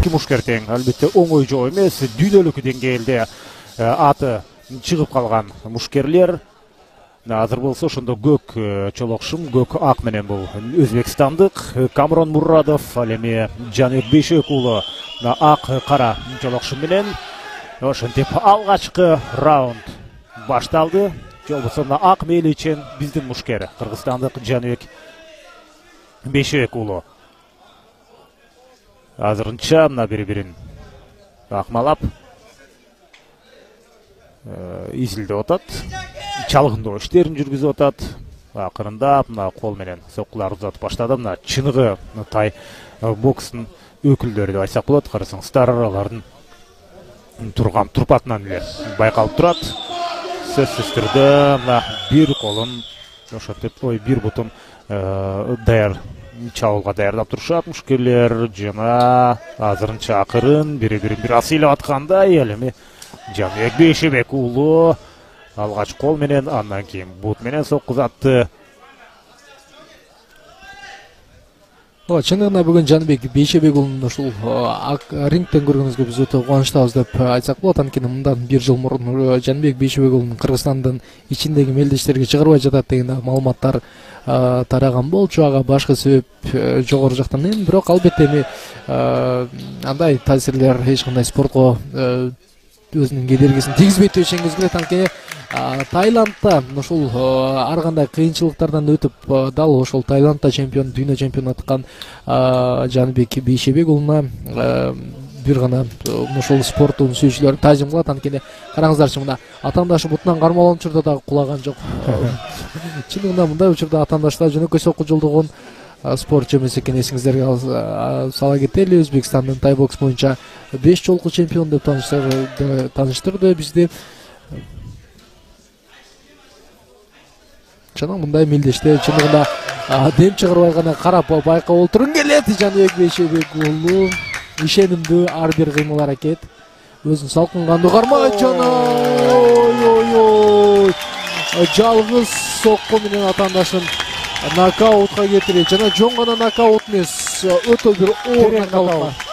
эки мушкер тең. Албетте оңой жоо эмес, дүйнөлүк деңгээлде аты чыгып калган мушкерлер. Азыр болсо ошондо көк чолокшум, көк ак менен бул өзбекстандык Камрон Мурадов, ал эми Жаныбек Бейшебеков уулу ак кара чолокшум менен ошентип алгачкы раунд башталды. Жолбосо ак мейличен биздин мушкер кыргызстандык Жаныбек Бейшебеков уулу азырынча мына бири-бирин акмалап изилдеп атат. Чалгындоо иштерин жүргүзүп атат. Акырындап мына кол менен соккулар узатып баштады. Мына чыныгы тай бокстун өкүлдөрү деп айтсак болот. Карасаңыздар, алардын турган турпатынан эле байкалып турат. Сөзсүз түрдө мына бир колун ошентип бир бутун даяр чабуулга даярдап турушат мушкерлер. Жана азырынча акырын бири-бирин бир аз ыйлап аткандай, ал эми Жаныбек Бейшебеков уулу алгач кол менен, андан кийин бут менен соккузатты. Чындыгында бүгүн Жаныбек Бейшебеков уулунун ушул рингтен көргөнүбүзгө биз өтө кубанычтабыз деп айтсак болот. Анткени мындан бир жыл мурун Жаныбек Бейшебеков уулунун Кыргызстандын ичиндеги мелдештерге чыгарбай жатат деген маалыматтар тараган болчу. Ага башкы себеп жогору жактан эми, бирок албетте эми андай таасирлер эч кандай спортко өзүнүн кедергисин тийгизбейт деп ишенгибиз келет. Анткени Таиландда ушул ар кандай кыйынчылыктардан өтүп дал ошол Таиландда чемпион, дүйнө чемпиону аткан Жаныбек Бейшебеков уулуна бир гана ушул спорттун сүйүүчүлөр таазим кылат. Анткени караңыздарчы, мына атаандашы бутунан кармалган учурда дагы кулаган жок. Чындыгында мындай учурда атаандаштар жөнөкөй сокку жолдогон спортчу эмес экен. Эсиңиздерге сала кетели, Өзбекстандын тай бокс боюнча 5 жолку чемпион деп тааныштырды бизди. Жана мындай мелдеште чындыгында дем чыгарбай гана карап байкап олтургун келет. Жаныбек Бейшебеков уулу ишенимдүү ар бир кыймыл аракет, өзүн салкын кандуу кармаган жана жалгыз сокку менен атаандашын нокаутка кетирет. Жана жон гана нокаут эмес, өтө бир оор нокаут.